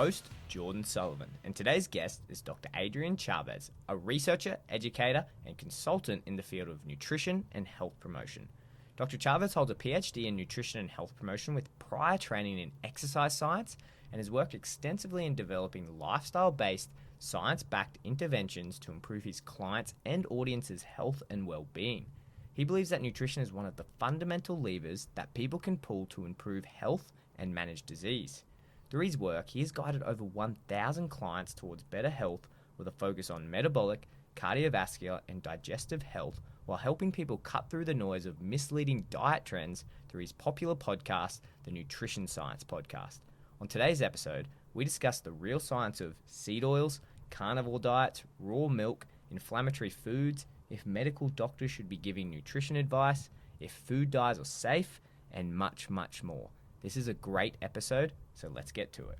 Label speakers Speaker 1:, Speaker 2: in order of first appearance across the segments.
Speaker 1: host, Jordan Sullivan, and today's guest is Dr. Adrian Chavez, a researcher, educator, and consultant in the field of nutrition and health promotion. Dr. Chavez holds a PhD in nutrition and health promotion with prior training in exercise science and has worked extensively in developing lifestyle-based, science-backed interventions to improve his clients' and audience's health and well-being. He believes that nutrition is one of the fundamental levers that people can pull to improve health and manage disease. Through his work, he has guided over 1,000 clients towards better health with a focus on metabolic, cardiovascular, and digestive health while helping people cut through the noise of misleading diet trends through his popular podcast, the Nutrition Science Podcast. On today's episode, we discuss the real science of seed oils, carnivore diets, raw milk, inflammatory foods, if medical doctors should be giving nutrition advice, if food dyes are safe, and much, much more. This is a great episode, so let's get to it.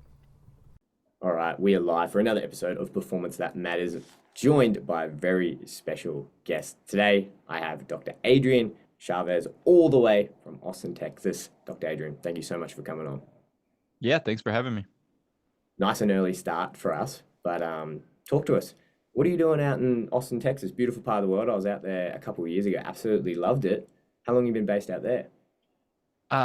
Speaker 1: All right, we are live for another episode of Performance That Matters, joined by a very special guest. Today, I have Dr. Adrian Chavez, all the way from Austin, Texas. Dr. Adrian, thank you so much for coming on.
Speaker 2: Yeah, thanks for having me.
Speaker 1: Nice and early start for us, but talk to us. What are you doing out in Austin, Texas? Beautiful part of the world. I was out there a couple of years ago. Absolutely loved it. How long have you been based out there?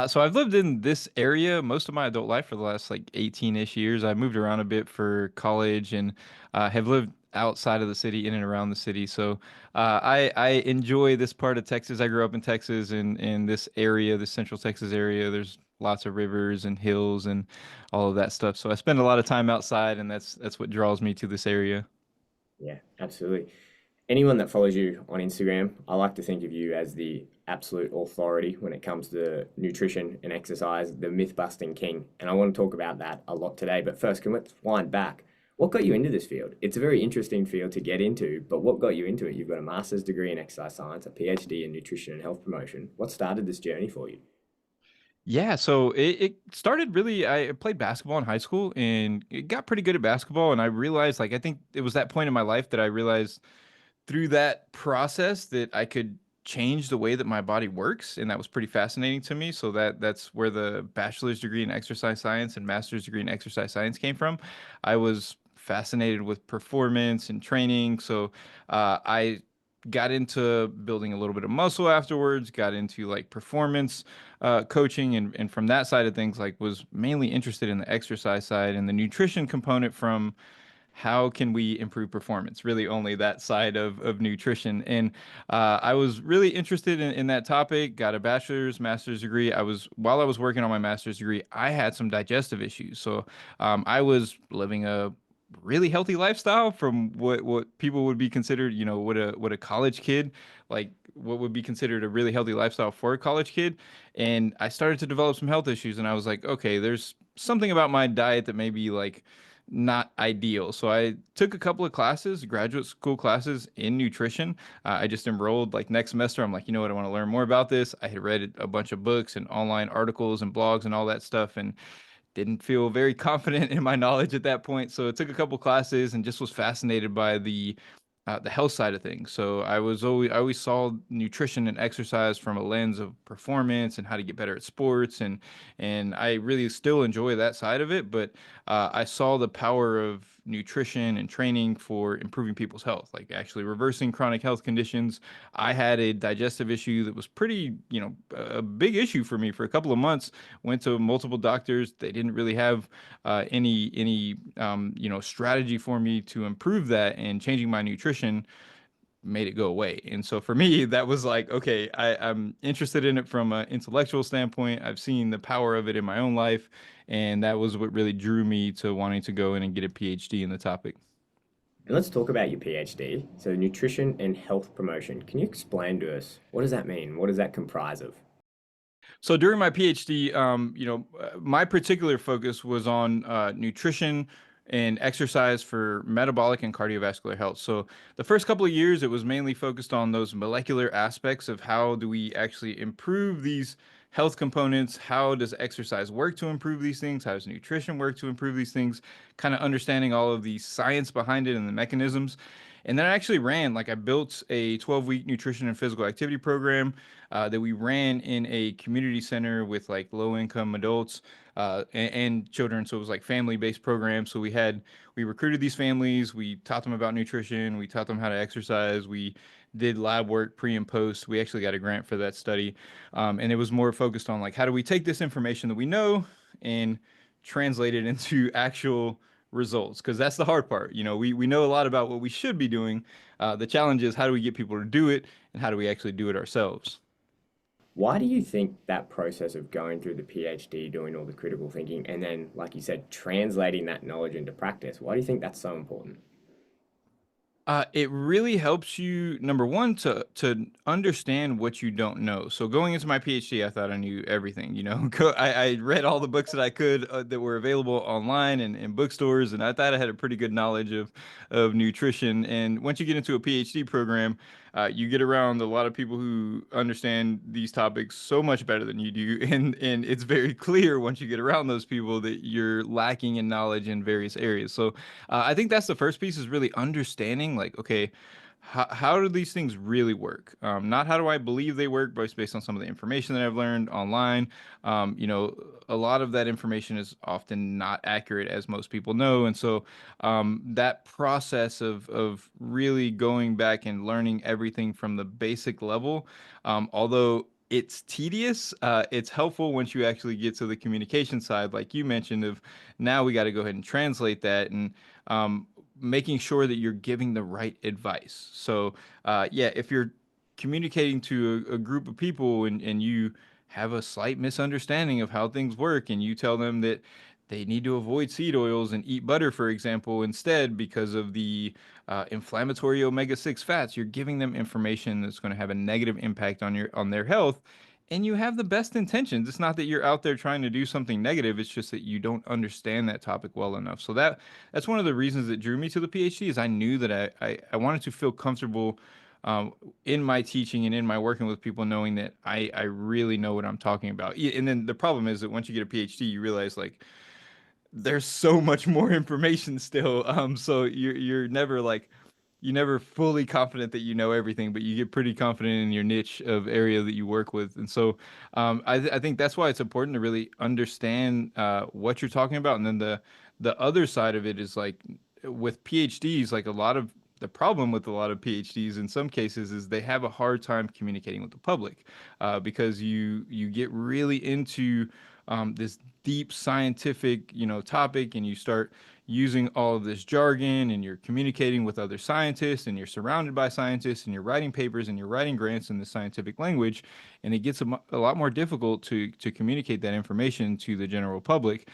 Speaker 2: So I've lived in this area most of my adult life for the last 18-ish years. I moved around a bit for college and have lived outside of the city, in and around the city. So I enjoy this part of Texas. I grew up in Texas in this area, the Central Texas area. There's lots of rivers and hills and all of that stuff. So I spend a lot of time outside, and that's what draws me to this area.
Speaker 1: Yeah, absolutely. Anyone that follows you on Instagram, I like to think of you as the absolute authority when it comes to nutrition and exercise, the myth-busting king. And I want to talk about that a lot today. But first, let's wind back. What got you into this field? It's a very interesting field to get into, but what got you into it? You've got a master's degree in exercise science, a PhD in nutrition and health promotion. What started this journey for you?
Speaker 2: Yeah, so it started really. I played basketball in high school and it got pretty good at basketball. And I realized, I think it was that point in my life that I realized through that process that I could change the way that my body works, and that was pretty fascinating to me. So that's where the bachelor's degree in exercise science and master's degree in exercise science came from. I was fascinated with performance and training, so I got into building a little bit of muscle afterwards, got into performance coaching, and from that side of things, was mainly interested in the exercise side and the nutrition component from how can we improve performance? Really, only that side of nutrition. And I was really interested in that topic. Got a bachelor's, master's degree. While I was working on my master's degree, I had some digestive issues. So I was living a really healthy lifestyle from what people would be considered, what a college kid, what would be considered a really healthy lifestyle for a college kid. And I started to develop some health issues, and I was like, okay, there's something about my diet that may be not ideal. So I took a couple of classes, graduate school classes in nutrition. I just enrolled next semester. I'm like, you know what? I want to learn more about this. I had read a bunch of books and online articles and blogs and all that stuff, and didn't feel very confident in my knowledge at that point. So I took a couple classes and just was fascinated by the health side of things. So I always saw nutrition and exercise from a lens of performance and how to get better at sports, and I really still enjoy that side of it. But I saw the power of nutrition and training for improving people's health, actually reversing chronic health conditions. I had a digestive issue that was pretty, a big issue for me for a couple of months. Went to multiple doctors. They didn't really have any strategy for me to improve that, and changing my nutrition made it go away. And so for me, that was okay, I'm interested in it from an intellectual standpoint. I've seen the power of it in my own life, and that was what really drew me to wanting to go in and get a PhD in the topic.
Speaker 1: And let's talk about your PhD. So, nutrition and health promotion. Can you explain to us what does that mean? What does that comprise of?
Speaker 2: So during my PhD, my particular focus was on nutrition and exercise for metabolic and cardiovascular health. So the first couple of years, it was mainly focused on those molecular aspects of how do we actually improve these health components? How does exercise work to improve these things? How does nutrition work to improve these things? Kind of understanding all of the science behind it and the mechanisms. And then I actually I built a 12-week nutrition and physical activity program that we ran in a community center with low income adults and children. So it was like family-based programs. So we recruited these families, we taught them about nutrition, we taught them how to exercise, we did lab work pre and post. We actually got a grant for that study, and it was more focused on like how do we take this information that we know and translate it into actual results, because that's the hard part. We know a lot about what we should be doing. The challenge is how do we get people to do it, and how do we actually do it ourselves.
Speaker 1: Why do you think that process of going through the PhD, doing all the critical thinking, and then, like you said, translating that knowledge into practice, why do you think that's so important?
Speaker 2: It really helps you, number one, to understand what you don't know. So going into my PhD, I thought I knew everything. I read all the books that I could that were available online and in bookstores, and I thought I had a pretty good knowledge of nutrition. And once you get into a PhD program, you get around a lot of people who understand these topics so much better than you do, and it's very clear once you get around those people that you're lacking in knowledge in various areas. So I think that's the first piece, is really understanding, like, okay, how do these things really work? Not how do I believe they work, but it's based on some of the information that I've learned online. A lot of that information is often not accurate, as most people know. And so that process of really going back and learning everything from the basic level, although it's tedious. It's helpful once you actually get to the communication side, like you mentioned, of now we got to go ahead and translate that, and um, making sure that you're giving the right advice. So, yeah, if you're communicating to a group of people, and you have a slight misunderstanding of how things work, and you tell them that they need to avoid seed oils and eat butter, for example, instead because of the inflammatory omega-6 fats, you're giving them information that's going to have a negative impact on their health. And you have the best intentions. It's not that you're out there trying to do something negative. It's just that you don't understand that topic well enough. So that's one of the reasons that drew me to the PhD, is I knew that I wanted to feel comfortable um, in my teaching and in my working with people, knowing that I really know what I'm talking about. And then the problem is that once you get a PhD, you realize, like, there's so much more information still. So you're never like, you never fully confident that you know everything, but you get pretty confident in your niche of area that you work with. And so I think that's why it's important to really understand what you're talking about. And then the other side of it is, like, with PhDs, like, a lot of the problem with a lot of PhDs in some cases is they have a hard time communicating with the public, because you get really into this deep scientific, topic, and you start using all of this jargon, and you're communicating with other scientists, and you're surrounded by scientists, and you're writing papers, and you're writing grants in the scientific language, and it gets a lot more difficult to communicate that information to the general public,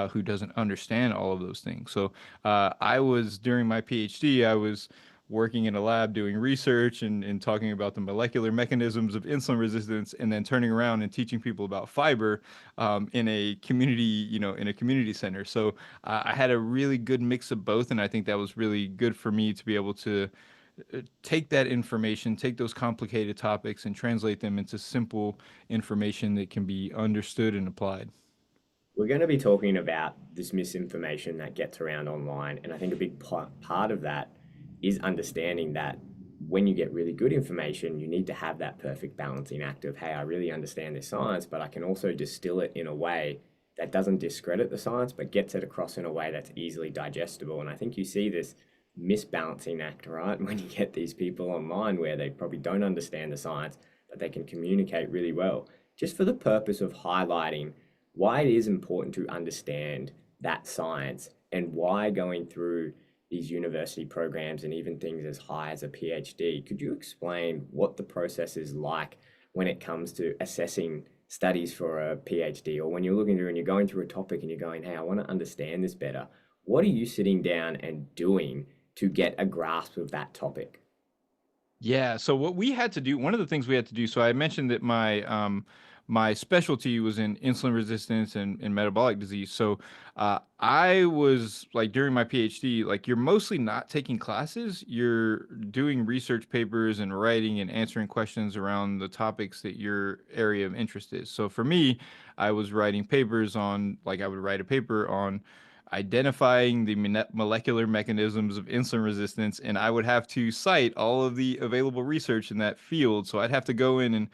Speaker 2: who doesn't understand all of those things. So I was, during my PhD, I was working in a lab doing research, and talking about the molecular mechanisms of insulin resistance, and then turning around and teaching people about fiber in a community, in a community center. So I had a really good mix of both, and I think that was really good for me to be able to take that information, take those complicated topics, and translate them into simple information that can be understood and applied.
Speaker 1: We're going to be talking about this misinformation that gets around online. And I think a big part of that is understanding that when you get really good information, you need to have that perfect balancing act of, hey, I really understand this science, but I can also distill it in a way that doesn't discredit the science, but gets it across in a way that's easily digestible. And I think you see this misbalancing act, right? When you get these people online where they probably don't understand the science, but they can communicate really well, just for the purpose of highlighting why it is important to understand that science, and why going through these university programs and even things as high as a PhD. Could you explain what the process is like when it comes to assessing studies for a PhD, or when you're looking through and you're going through a topic and you're going, hey, I want to understand this better? What are you sitting down and doing to get a grasp of that topic?
Speaker 2: Yeah. So what we had to do, one of the things we had to do, so I mentioned that my specialty was in insulin resistance and metabolic disease. So I was like, during my PhD, like, you're mostly not taking classes, you're doing research papers and writing and answering questions around the topics that your area of interest is. So for me, I was writing papers on, like, I would write a paper on identifying the molecular mechanisms of insulin resistance, and I would have to cite all of the available research in that field. So I'd have to go in and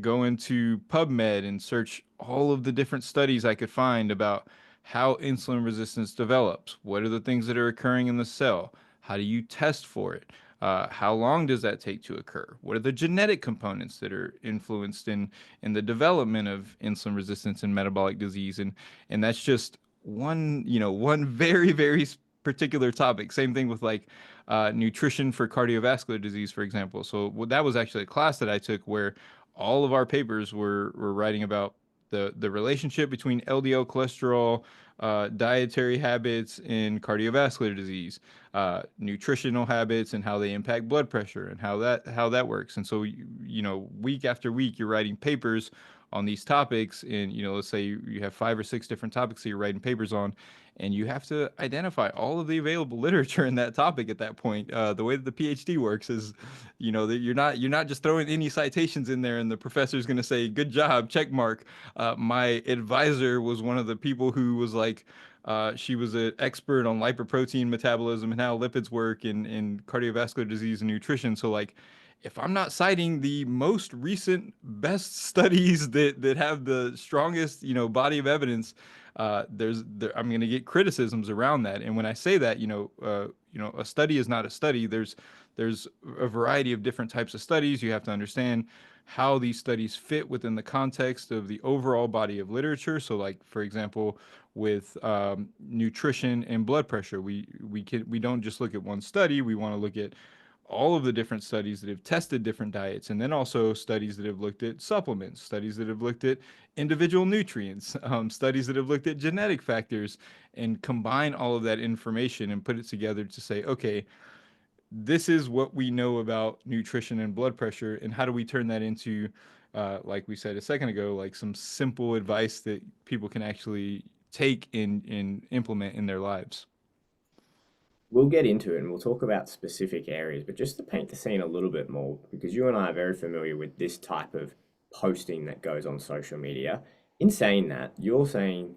Speaker 2: go into PubMed and search all of the different studies I could find about how insulin resistance develops. What are the things that are occurring in the cell? How do you test for it? How long does that take to occur? What are the genetic components that are influenced in the development of insulin resistance and metabolic disease? And that's just one, one very particular topic. Same thing with like nutrition for cardiovascular disease, for example. So that was actually a class that I took where all of our papers were writing about the relationship between LDL cholesterol, dietary habits, and cardiovascular disease, nutritional habits, and how they impact blood pressure, and how that works. And so week after week, you're writing papers on these topics, and let's say you have 5 or 6 different topics that you're writing papers on, and you have to identify all of the available literature in that topic at that point. The way that the PhD works is, that you're not just throwing any citations in there, and the professor's going to say, "Good job, check mark." My advisor was one of the people who was like, she was an expert on lipoprotein metabolism and how lipids work in cardiovascular disease and nutrition. So like, if I'm not citing the most recent best studies that have the strongest, body of evidence, I'm going to get criticisms around that. And when I say that, a study is not a study. There's a variety of different types of studies. You have to understand how these studies fit within the context of the overall body of literature. So, like for example, with nutrition and blood pressure, we don't just look at one study. We want to look at all of the different studies that have tested different diets, and then also studies that have looked at supplements, studies that have looked at individual nutrients, studies that have looked at genetic factors, and combine all of that information and put it together to say, okay, this is what we know about nutrition and blood pressure, and how do we turn that into, like we said a second ago, like some simple advice that people can actually take and implement in their lives.
Speaker 1: We'll get into it and we'll talk about specific areas, but just to paint the scene a little bit more, because you and I are very familiar with this type of posting that goes on social media. In saying that, you're saying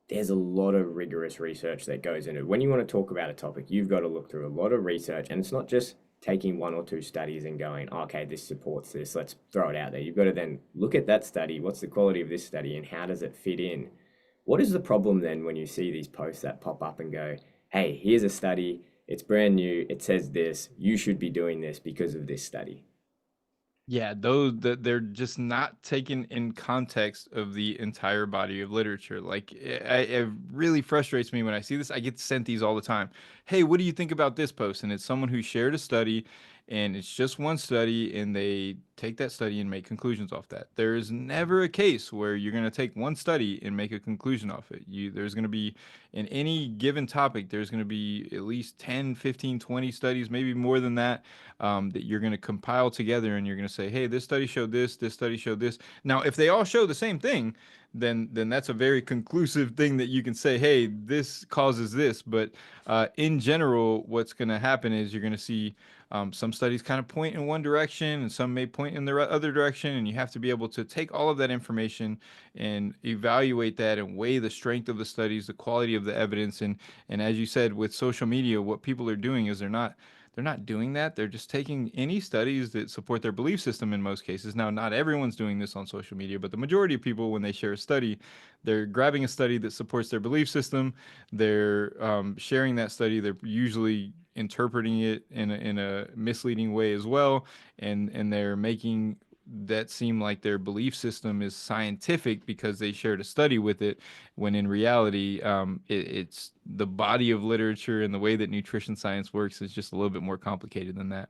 Speaker 1: there's a lot of rigorous research that goes into it. When you want to talk about a topic, you've got to look through a lot of research, and it's not just taking 1 or 2 studies and going, okay, this supports this, let's throw it out there. You've got to then look at that study, what's the quality of this study, and how does it fit in? What is the problem then when you see these posts that pop up and go, hey, here's a study, it's brand new, it says this, you should be doing this because of this study?
Speaker 2: Yeah, those that they're just not taken in context of the entire body of literature. Like it really frustrates me when I see this. I get sent these all the time. Hey, what do you think about this post? And it's someone who shared a study, and it's just one study, and they take that study and make conclusions off that. There is never a case where you're going to take one study and make a conclusion off it. There's going to be, in any given topic, there's going to be at least 10, 15, 20 studies, maybe more than that, that you're going to compile together, and you're going to say, hey, this study showed this study showed this. Now, if they all show the same thing, then that's a very conclusive thing that you can say, hey, this causes this. But in general, what's going to happen is you're going to see some studies kind of point in one direction, and some may point in the other direction, and you have to be able to take all of that information and evaluate that and weigh the strength of the studies, the quality of the evidence. And as you said, with social media, what people are doing is they're not doing that. They're just taking any studies that support their belief system in most cases. Now, not everyone's doing this on social media, but the majority of people, when they share a study, they're grabbing a study that supports their belief system. They're sharing that study. They're usually interpreting it in a misleading way as well, and they're making that seem like their belief system is scientific because they shared a study with it, when in reality, it's the body of literature, and the way that nutrition science works is just a little bit more complicated than that.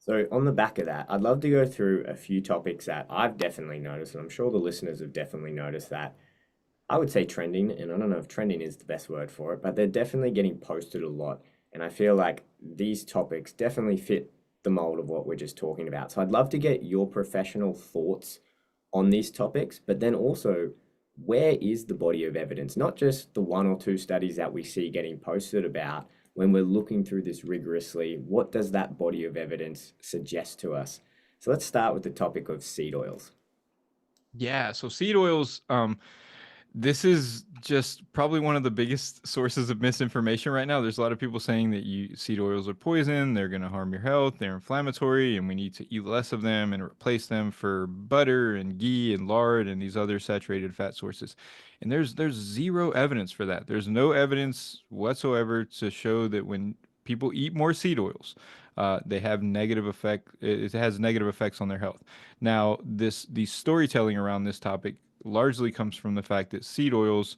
Speaker 1: So, on the back of that, I'd love to go through a few topics that I've definitely noticed, and I'm sure the listeners have definitely noticed that I would say trending, and I don't know if trending is the best word for it, but they're definitely getting posted a lot. And I feel like these topics definitely fit the mold of what we're just talking about. So I'd love to get your professional thoughts on these topics, but then also, where is the body of evidence? Not just the 1 or 2 studies that we see getting posted about. When we're looking through this rigorously, what does that body of evidence suggest to us? So let's start with the topic of seed oils.
Speaker 2: Yeah, so seed oils, This is just probably one of the biggest sources of misinformation right now. There's a lot of people saying that seed oils are poison, they're going to harm your health, they're inflammatory, and we need to eat less of them and replace them for butter and ghee and lard and these other saturated fat sources. And there's zero evidence for that. There's no evidence whatsoever to show that when people eat more seed oils, they have negative effect. It has negative effects on their health. Now, the storytelling around this topic largely comes from the fact that seed oils,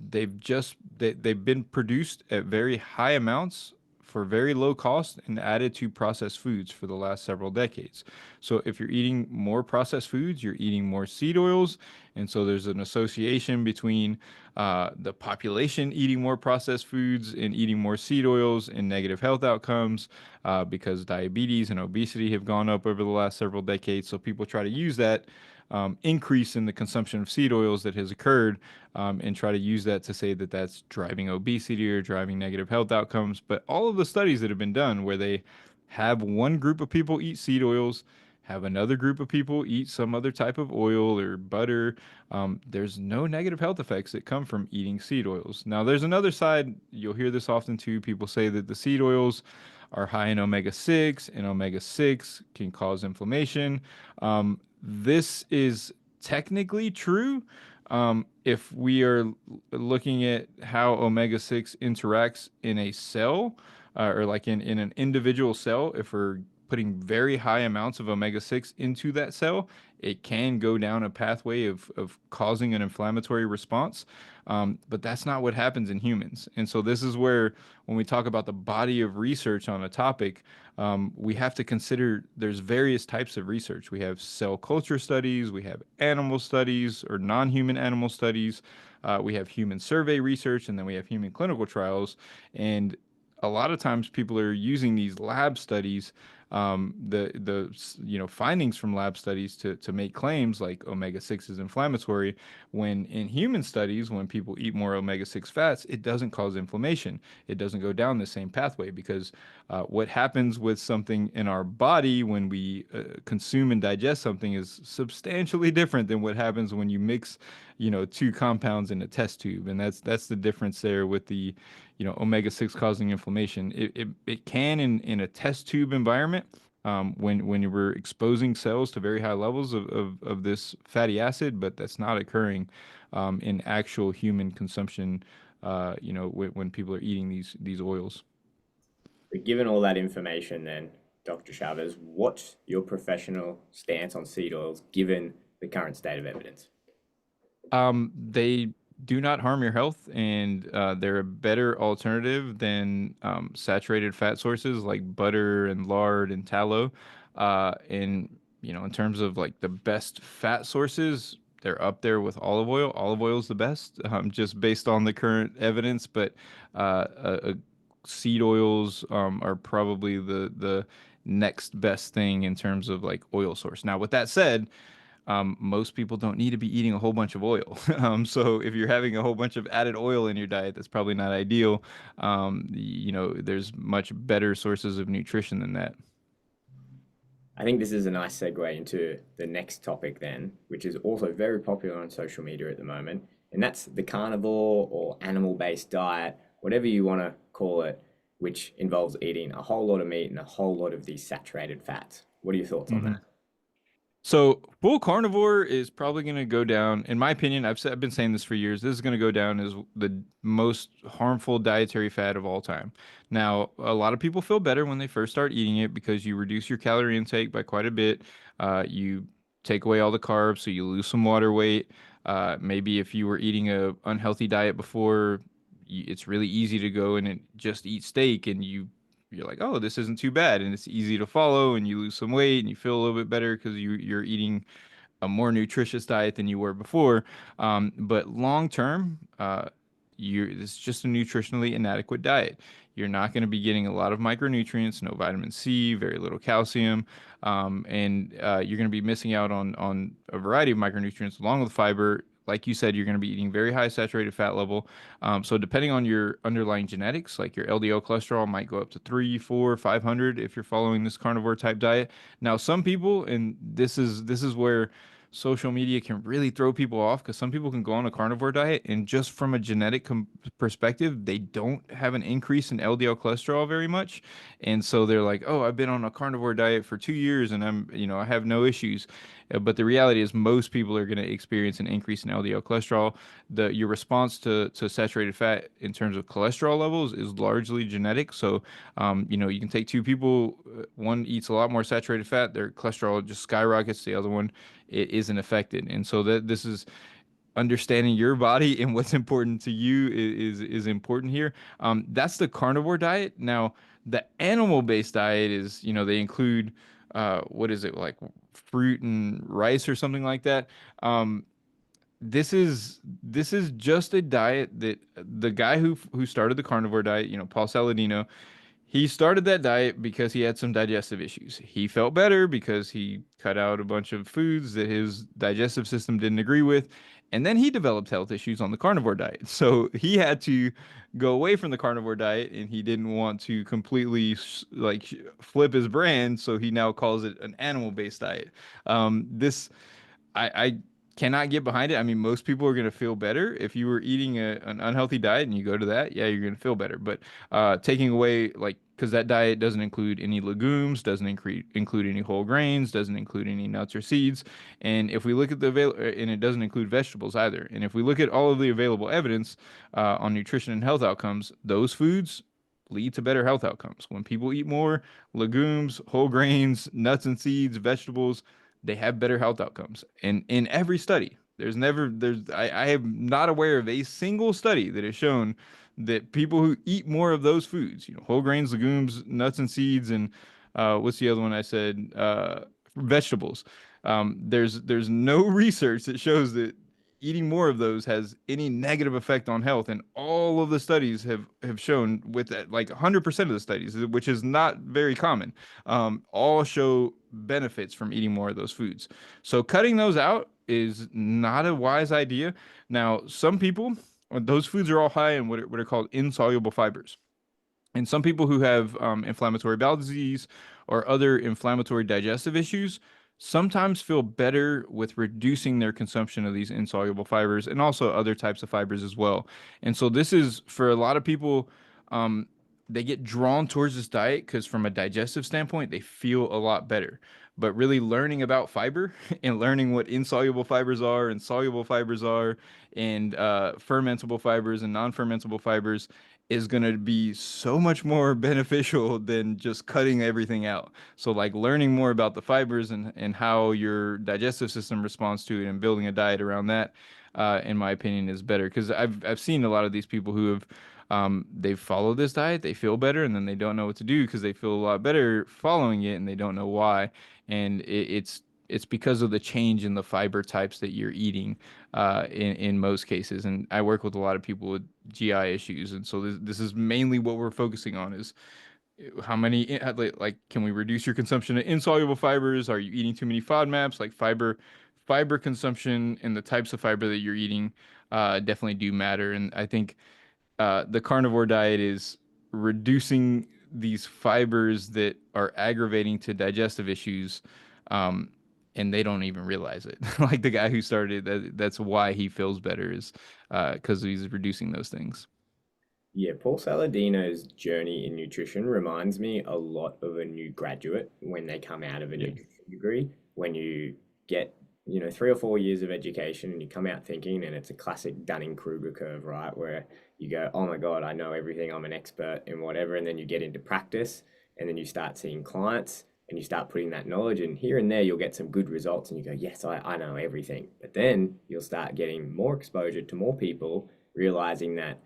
Speaker 2: they've been produced at very high amounts for very low cost and added to processed foods for the last several decades. So if you're eating more processed foods, you're eating more seed oils, and so there's an association between the population eating more processed foods and eating more seed oils and negative health outcomes, because diabetes and obesity have gone up over the last several decades. So people try to use that increase in the consumption of seed oils that has occurred, and try to use that to say that that's driving obesity or driving negative health outcomes. But all of the studies that have been done where they have one group of people eat seed oils, have another group of people eat some other type of oil or butter, there's no negative health effects that come from eating seed oils. Now, there's another side. You'll hear this often too. People say that the seed oils are high in omega 6, and omega 6 can cause inflammation. This is technically true. If we are looking at how omega 6 interacts in a cell, or like in an individual cell, if we're putting very high amounts of omega 6 into that cell, it can go down a pathway of causing an inflammatory response. But that's not what happens in humans. And so, this is where, when we talk about the body of research on a topic, we have to consider there's various types of research. We have cell culture studies, we have animal studies or non human animal studies, we have human survey research, and then we have human clinical trials. And a lot of times people are using these lab studies, findings from lab studies to make claims like omega 6 is inflammatory, when in human studies, when people eat more omega 6 fats, it doesn't cause inflammation. It doesn't go down the same pathway, because what happens with something in our body when we consume and digest something is substantially different than what happens when you mix, two compounds in a test tube. And that's the difference there with the, omega 6 causing inflammation. It can in a test tube environment, when you were exposing cells to very high levels of this fatty acid, but that's not occurring in actual human consumption, when people are eating these oils.
Speaker 1: But given all that information, then, Dr. Chavez, what's your professional stance on seed oils given the current state of evidence?
Speaker 2: They do not harm your health, and they're a better alternative than saturated fat sources like butter and lard and tallow. And in terms of like the best fat sources, they're up there with olive oil. Olive oil is the best, just based on the current evidence. But seed oils are probably the next best thing in terms of like oil source. Now, with that said, most people don't need to be eating a whole bunch of oil. So if you're having a whole bunch of added oil in your diet, that's probably not ideal. There's much better sources of nutrition than that.
Speaker 1: I think this is a nice segue into the next topic, then, which is also very popular on social media at the moment, and that's the carnivore or animal based diet, whatever you want to call it, which involves eating a whole lot of meat and a whole lot of these saturated fats. What are your thoughts on
Speaker 2: Mm-hmm.
Speaker 1: that?
Speaker 2: So full carnivore is probably going to go down, in my opinion. I've been saying this for years. This is going to go down as the most harmful dietary fat of all time. Now, a lot of people feel better when they first start eating it because you reduce your calorie intake by quite a bit. You take away all the carbs, so you lose some water weight. Maybe if you were eating a unhealthy diet before, it's really easy to go in and just eat steak, and you're like, oh, this isn't too bad, and it's easy to follow, and you lose some weight, and you feel a little bit better because you're eating a more nutritious diet than you were before. But long term, it's just a nutritionally inadequate diet. You're not going to be getting a lot of micronutrients, no vitamin C, very little calcium, and you're going to be missing out on a variety of micronutrients along with fiber. Like you said, you're going to be eating very high saturated fat level. So depending on your underlying genetics, like your LDL cholesterol might go up to 3, 4, 500 if you're following this carnivore type diet. Now, some people, and this is where social media can really throw people off because some people can go on a carnivore diet and just from a genetic perspective, they don't have an increase in LDL cholesterol very much. And so they're like, oh, I've been on a carnivore diet for 2 years and I have no issues. But the reality is most people are going to experience an increase in LDL cholesterol. Your response to saturated fat in terms of cholesterol levels is largely genetic. So, you can take two people, one eats a lot more saturated fat, their cholesterol just skyrockets, the other one it isn't affected. And so that this is understanding your body and what's important to you is important here. That's the carnivore diet. Now, the animal-based diet is, they include what is it like fruit and rice or something like that. This is just a diet that the guy who started the carnivore diet, Paul Saladino, he started that diet because he had some digestive issues. He felt better because he cut out a bunch of foods that his digestive system didn't agree with. And then he developed health issues on the carnivore diet. So he had to go away from the carnivore diet and he didn't want to completely flip his brand. So he now calls it an animal-based diet. This I cannot get behind it. I mean, most people are going to feel better if you were eating an unhealthy diet and you go to that. Yeah, you're going to feel better. But taking away, because that diet doesn't include any legumes, doesn't include any whole grains, doesn't include any nuts or seeds. And if we look at and it doesn't include vegetables either. And if we look at all of the available evidence on nutrition and health outcomes, those foods lead to better health outcomes. When people eat more legumes, whole grains, nuts and seeds, vegetables, they have better health outcomes. And in every study, I am not aware of a single study that has shown that people who eat more of those foods, whole grains, legumes, nuts and seeds, and what's the other one I said? Vegetables. There's no research that shows that eating more of those has any negative effect on health. And all of the studies have shown with that, like 100% of the studies, which is not very common, all show benefits from eating more of those foods. So cutting those out is not a wise idea. Now, some people, those foods are all high in what are called insoluble fibers. And some people who have inflammatory bowel disease or other inflammatory digestive issues sometimes feel better with reducing their consumption of these insoluble fibers and also other types of fibers as well. And so this is for a lot of people, they get drawn towards this diet because from a digestive standpoint, they feel a lot better. But really learning about fiber and learning what insoluble fibers are and soluble fibers are and fermentable fibers and non-fermentable fibers is going to be so much more beneficial than just cutting everything out. So like learning more about the fibers and how your digestive system responds to it and building a diet around that, in my opinion, is better. Because I've seen a lot of these people who have they follow this diet, they feel better, and then they don't know what to do because they feel a lot better following it and they don't know why. And it's because of the change in the fiber types that you're eating in most cases. And I work with a lot of people with GI issues, and so this is mainly what we're focusing on is how many like can we reduce your consumption of insoluble fibers? Are you eating too many FODMAPs? Like fiber consumption and the types of fiber that you're eating definitely do matter. And I think the carnivore diet is reducing these fibers that are aggravating to digestive issues, and they don't even realize it. Like the guy who started that's why he feels better is because he's reducing those things.
Speaker 1: Yeah, Paul Saladino's journey in nutrition reminds me a lot of a new graduate when they come out of a
Speaker 2: Yeah.
Speaker 1: nutrition degree. When you get, 3 or 4 years of education and you come out thinking, and it's a classic Dunning-Kruger curve, right? Where you go, oh my God, I know everything, I'm an expert in whatever. And then you get into practice and then you start seeing clients and you start putting that knowledge, and here and there you'll get some good results and you go, yes, I know everything. But then you'll start getting more exposure to more people, realizing that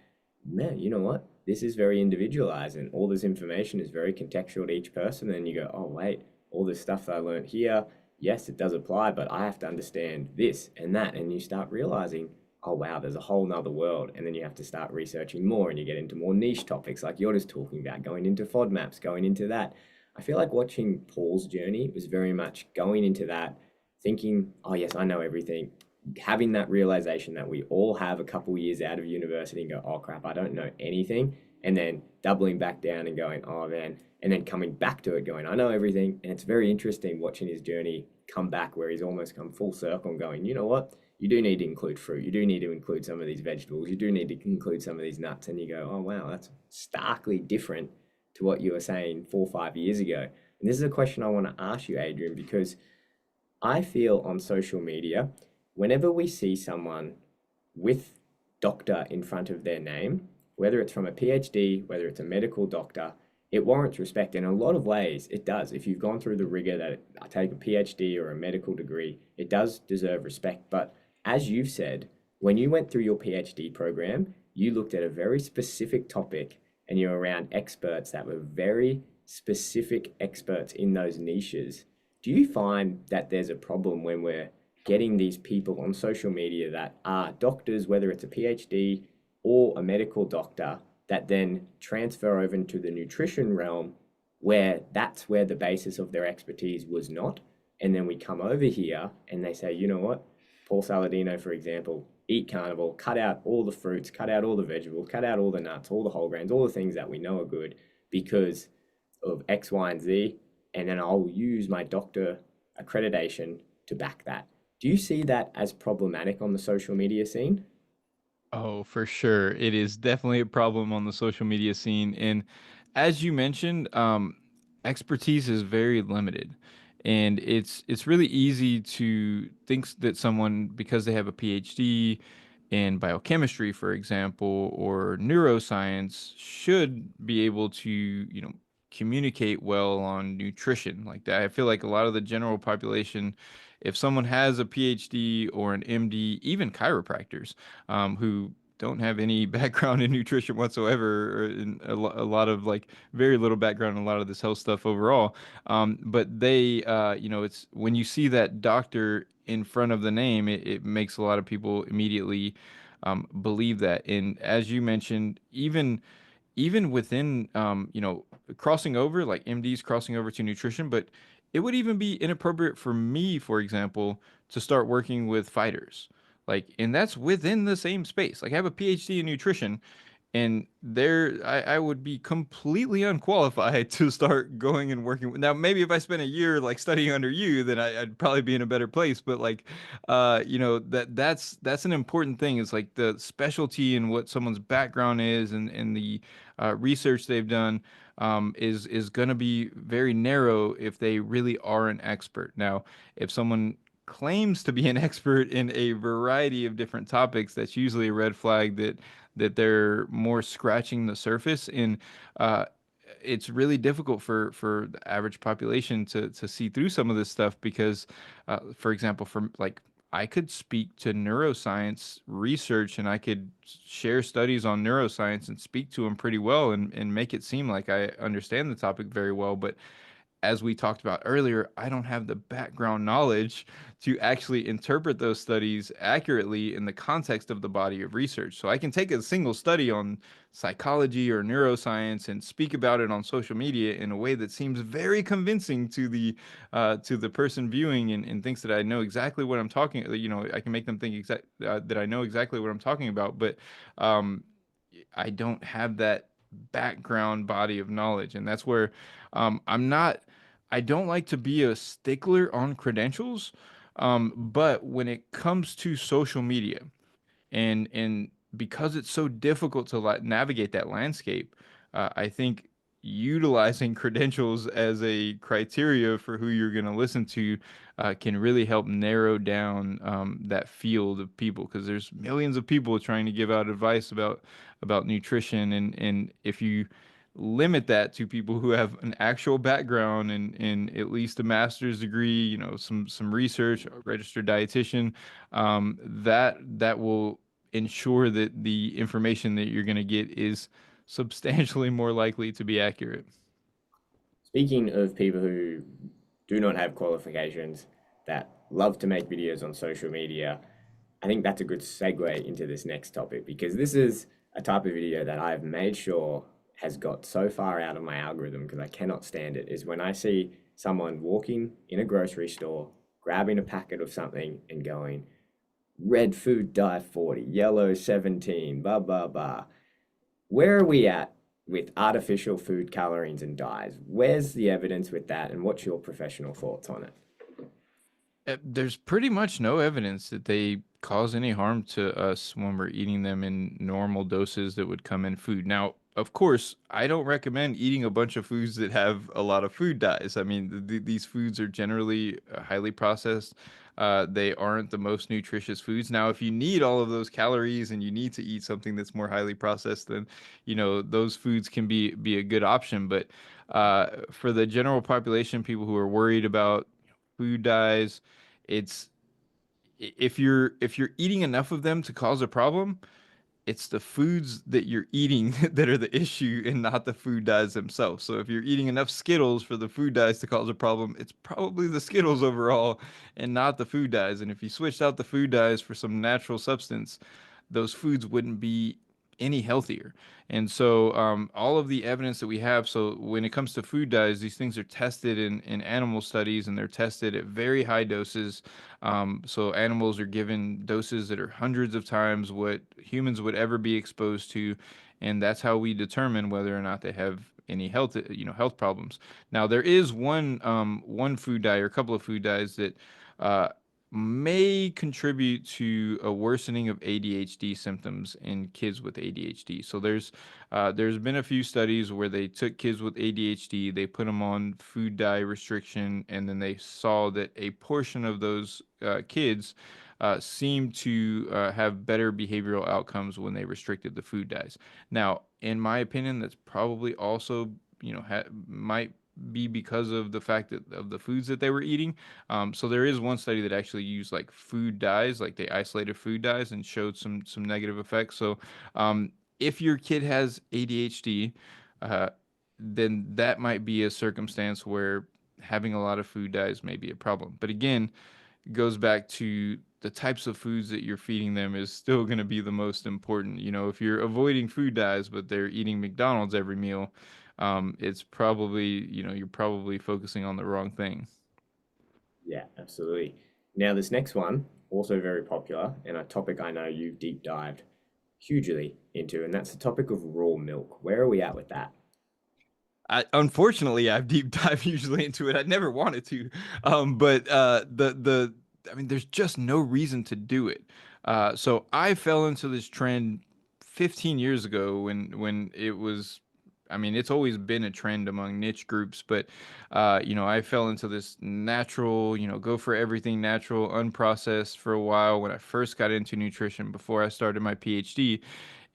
Speaker 1: man, you know what? This is very individualized and all this information is very contextual to each person. And you go, oh, wait, all this stuff that I learned here, yes, it does apply, but I have to understand this and that. And you start realizing, oh, wow, there's a whole nother world. And then you have to start researching more and you get into more niche topics like you're just talking about, going into FODMAPs, going into that. I feel like watching Paul's journey was very much going into that, thinking, oh, yes, I know everything, having that realization that we all have a couple years out of university and go, oh crap, I don't know anything. and then doubling back down and going, oh man, and then coming back to it going, I know everything. And it's very interesting watching his journey come back where he's almost come full circle and going, you know what? You do need to include fruit. You do need to include some of these vegetables. You do need to include some of these nuts. And you go, oh wow, that's starkly different to what you were saying 4 or 5 years ago. And this is a question I want to ask you, Adrian, because I feel on social media, whenever we see someone with doctor in front of their name, whether it's from a PhD, whether it's a medical doctor, it warrants respect. In a lot of ways, it does. If you've gone through the rigor that I take a PhD or a medical degree, it does deserve respect. But as you've said, when you went through your PhD program, you looked at a very specific topic and you're around experts that were very specific experts in those niches. Do you find that there's a problem when we're getting these people on social media that are doctors, whether it's a PhD or a medical doctor, that then transfer over into the nutrition realm where that's where the basis of their expertise was not? And then we come over here and they say, you know what, Paul Saladino, for example, eat carnivore, cut out all the fruits, cut out all the vegetables, cut out all the nuts, all the whole grains, all the things that we know are good because of X, Y, and Z. And then I'll use my doctor accreditation to back that. Do you see that as problematic on the social media scene?
Speaker 2: Oh, for sure. It is definitely a problem on the social media scene. And as you mentioned, expertise is very limited. And it's really easy to think that someone, because they have a PhD in biochemistry, for example, or neuroscience, should be able to, communicate well on nutrition. Like that. I feel like a lot of the general population, if someone has a PhD or an MD, even chiropractors, who don't have any background in nutrition whatsoever, or in a lot of like very little background in a lot of this health stuff overall. But they, it's when you see that doctor in front of the name, it makes a lot of people immediately believe that. And as you mentioned, even within crossing over, like MDs crossing over to nutrition, but it would even be inappropriate for me, for example, to start working with fighters, like, and that's within the same space. Like I have a PhD in nutrition, and there I would be completely unqualified to start going and working with. Now maybe if I spent a year like studying under you, then I'd probably be in a better place. But like that's an important thing. Is like the specialty and what someone's background is, and the research they've done is going to be very narrow if they really are an expert. Now if someone claims to be an expert in a variety of different topics, that's usually a red flag that they're more scratching the surface. And uh, it's really difficult for the average population to see through some of this stuff because, for example, for like I could speak to neuroscience research and I could share studies on neuroscience and speak to them pretty well and make it seem like I understand the topic very well. But as we talked about earlier, I don't have the background knowledge to actually interpret those studies accurately in the context of the body of research. So I can take a single study on psychology or neuroscience and speak about it on social media in a way that seems very convincing to the person viewing, and thinks that I know exactly what I'm talking. I can make them think that I know exactly what I'm talking about, but um, I don't have that background body of knowledge, and that's where I'm not. I don't like to be a stickler on credentials, but when it comes to social media, and because it's so difficult to navigate that landscape, I think utilizing credentials as a criteria for who you're going to listen to can really help narrow down that field of people, because there's millions of people trying to give out advice about nutrition, and if you limit that to people who have an actual background and at least a master's degree, some research, a registered dietitian, that will ensure that the information that you're going to get is substantially more likely to be accurate.
Speaker 1: Speaking of people who do not have qualifications that love to make videos on social media, I think that's a good segue into this next topic because this is a type of video that I've made sure has got so far out of my algorithm because I cannot stand it is when I see someone walking in a grocery store, grabbing a packet of something and going, red food dye 40, yellow 17, blah, blah, blah. Where are we at with artificial food colorings and dyes. Where's the evidence with that, and what's your professional thoughts on it?
Speaker 2: There's pretty much no evidence that they cause any harm to us when we're eating them in normal doses that would come in food. Now, of course, I don't recommend eating a bunch of foods that have a lot of food dyes. I mean, these foods are generally highly processed. They aren't the most nutritious foods. Now, if you need all of those calories and you need to eat something that's more highly processed, then those foods can be a good option. But for the general population, people who are worried about food dyes, it's if you're eating enough of them to cause a problem, it's the foods that you're eating that are the issue and not the food dyes themselves. So if you're eating enough Skittles for the food dyes to cause a problem, it's probably the Skittles overall and not the food dyes. And if you switched out the food dyes for some natural substance, those foods wouldn't be any healthier. And so all of the evidence that we have, so when it comes to food dyes, these things are tested in animal studies and they're tested at very high doses. So animals are given doses that are hundreds of times what humans would ever be exposed to, and that's how we determine whether or not they have any health problems. Now there is one food dye or a couple of food dyes that uh, may contribute to a worsening of ADHD symptoms in kids with ADHD. So there's been a few studies where they took kids with ADHD, they put them on food dye restriction, and then they saw that a portion of those kids seemed to have better behavioral outcomes when they restricted the food dyes. Now, in my opinion, that's probably also might be because of the fact that of the foods that they were eating. So there is one study that actually used like food dyes, like they isolated food dyes and showed some negative effects. So if your kid has ADHD, uh, then that might be a circumstance where having a lot of food dyes may be a problem. But again, it goes back to the types of foods that you're feeding them is still going to be the most important. If you're avoiding food dyes, but they're eating McDonald's every meal, it's probably, you're probably focusing on the wrong thing.
Speaker 1: Yeah, absolutely. Now, this next one, also very popular, and a topic I know you've deep dived hugely into, and that's the topic of raw milk. Where are we at with that?
Speaker 2: Unfortunately, I've deep dive usually into it. I never wanted to, but I mean, there's just no reason to do it. So I fell into this trend 15 years ago when it was. I mean, it's always been a trend among niche groups, but I fell into this natural, go for everything natural, unprocessed for a while when I first got into nutrition before I started my PhD.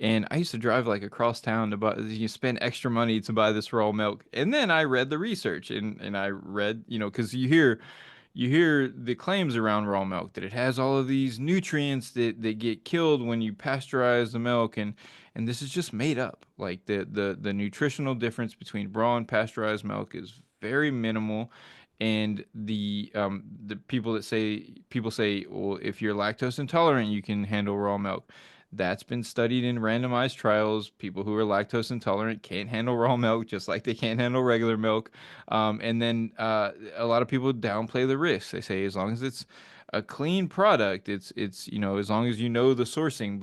Speaker 2: And I used to drive like across town to buy, you spend extra money to buy this raw milk. And then I read the research and I read, because you hear the claims around raw milk that it has all of these nutrients that get killed when you pasteurize the milk, and this is just made up. Like the nutritional difference between raw and pasteurized milk is very minimal. And the people say, well, if you're lactose intolerant, you can handle raw milk. That's been studied in randomized trials. People who are lactose intolerant can't handle raw milk, just like they can't handle regular milk. And then a lot of people downplay the risks. They say as long as it's a clean product, it's as long as you know the sourcing.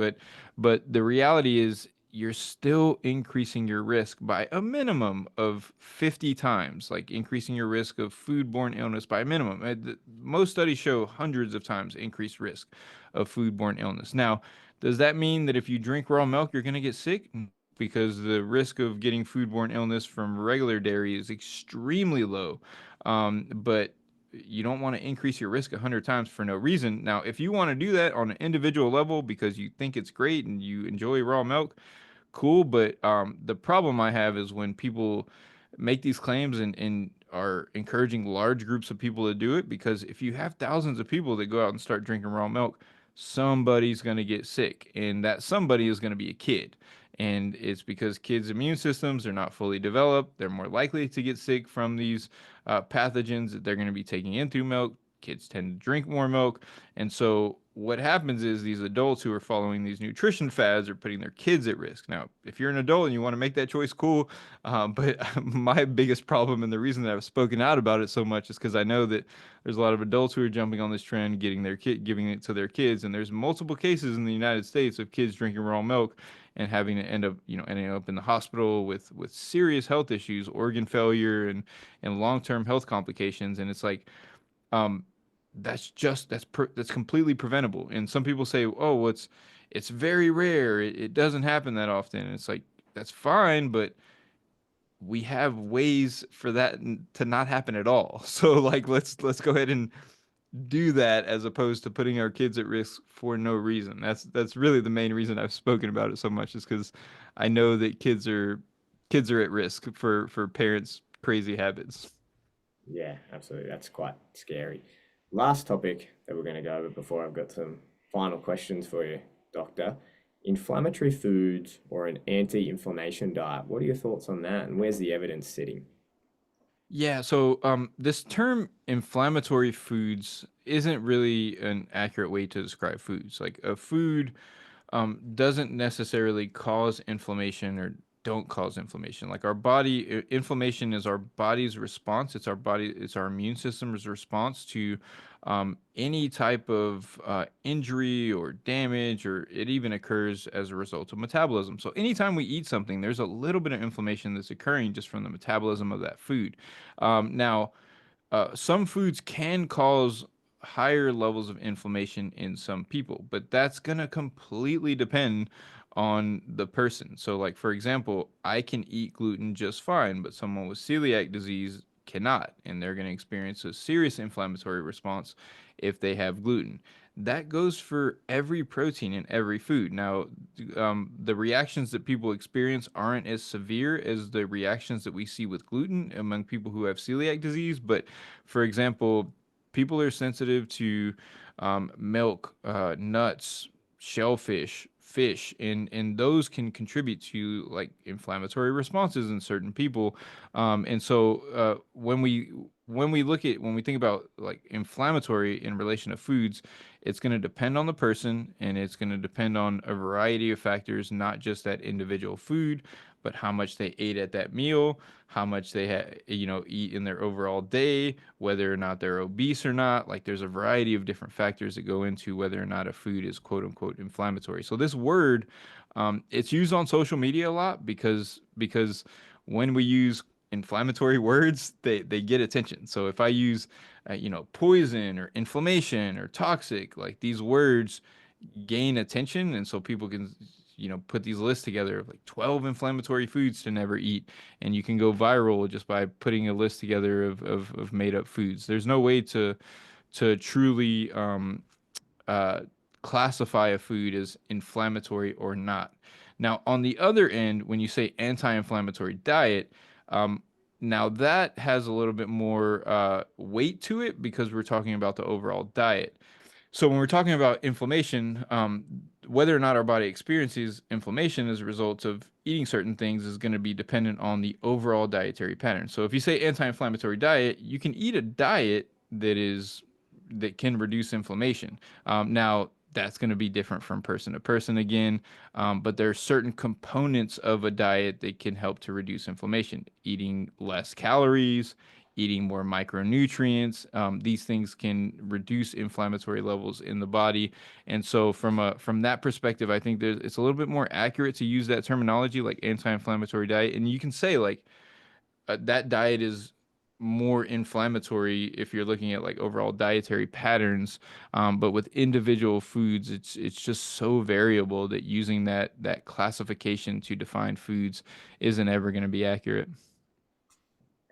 Speaker 2: But the reality is you're still increasing your risk by a minimum of 50 times, like increasing your risk of foodborne illness by a minimum. Most studies show hundreds of times increased risk of foodborne illness. Now, does that mean that if you drink raw milk, you're going to get sick? Because the risk of getting foodborne illness from regular dairy is extremely low. But you don't want to increase your risk 100 times for no reason. Now, if you want to do that on an individual level because you think it's great and you enjoy raw milk, cool. But the problem I have is when people make these claims and are encouraging large groups of people to do it, because if you have thousands of people that go out and start drinking raw milk, somebody's going to get sick, and that somebody is going to be a kid. And it's because kids' immune systems are not fully developed. They're more likely to get sick from these pathogens that they're going to be taking in through milk. Kids tend to drink more milk. And so what happens is these adults who are following these nutrition fads are putting their kids at risk. Now, if you're an adult and you want to make that choice, cool. But my biggest problem and the reason that I've spoken out about it so much is because I know that there's a lot of adults who are jumping on this trend, getting their kid, giving it to their kids, and there's multiple cases in the United States of kids drinking raw milk and having to end up, ending up in the hospital with serious health issues, organ failure, and long-term health complications. And it's like, um, that's completely preventable. And some people say, oh, well, it's very rare. It doesn't happen that often. And it's like that's fine, but we have ways for that to not happen at all. So like let's go ahead and do that as opposed to putting our kids at risk for no reason. That's really the main reason I've spoken about it so much is because I know that kids are at risk for parents' crazy habits.
Speaker 1: Yeah, absolutely. That's quite scary. Last topic that we're going to go over before I've got some final questions for you, Doctor. Inflammatory foods or an anti-inflammation diet. What are your thoughts on that, and where's the evidence sitting?
Speaker 2: Yeah, so this term inflammatory foods isn't really an accurate way to describe foods. Like a food doesn't necessarily cause inflammation or don't cause inflammation. Like our body, inflammation is our body's response. It's our immune system's response to any type of injury or damage, or it even occurs as a result of metabolism. So anytime we eat something, there's a little bit of inflammation that's occurring just from the metabolism of that food. Now, some foods can cause higher levels of inflammation in some people, but that's going to completely depend on the person. So, like, for example, I can eat gluten just fine, but someone with celiac disease cannot, and they're going to experience a serious inflammatory response if they have gluten. That goes for every protein in every food. Now, the reactions that people experience aren't as severe as the reactions that we see with gluten among people who have celiac disease. But for example, people are sensitive to milk, nuts, shellfish, fish, and those can contribute to like inflammatory responses in certain people. And so when we think about like inflammatory in relation to foods, it's going to depend on the person and it's going to depend on a variety of factors, not just that individual food, but how much they ate at that meal, how much they eat in their overall day, whether or not they're obese or not. Like there's a variety of different factors that go into whether or not a food is quote unquote inflammatory. So this word, it's used on social media a lot because when we use inflammatory words, they get attention. So if I use poison or inflammation or toxic, like these words gain attention, and so people can put these lists together of like 12 inflammatory foods to never eat, and you can go viral just by putting a list together of made up foods. There's no way to truly uh, classify a food as inflammatory or not. Now, on the other end, when you say anti-inflammatory diet, um, now that has a little bit more weight to it because we're talking about the overall diet. So when we're talking about inflammation, whether or not our body experiences inflammation as a result of eating certain things is going to be dependent on the overall dietary pattern. So if you say anti-inflammatory diet, you can eat a diet that can reduce inflammation. Now that's going to be different from person to person again, but there are certain components of a diet that can help to reduce inflammation. Eating less calories, eating more micronutrients. These things can reduce inflammatory levels in the body. And so from that perspective, I think it's a little bit more accurate to use that terminology like anti-inflammatory diet. And you can say like that diet is more inflammatory if you're looking at like overall dietary patterns. But with individual foods, it's just so variable that using that classification to define foods isn't ever going to be accurate.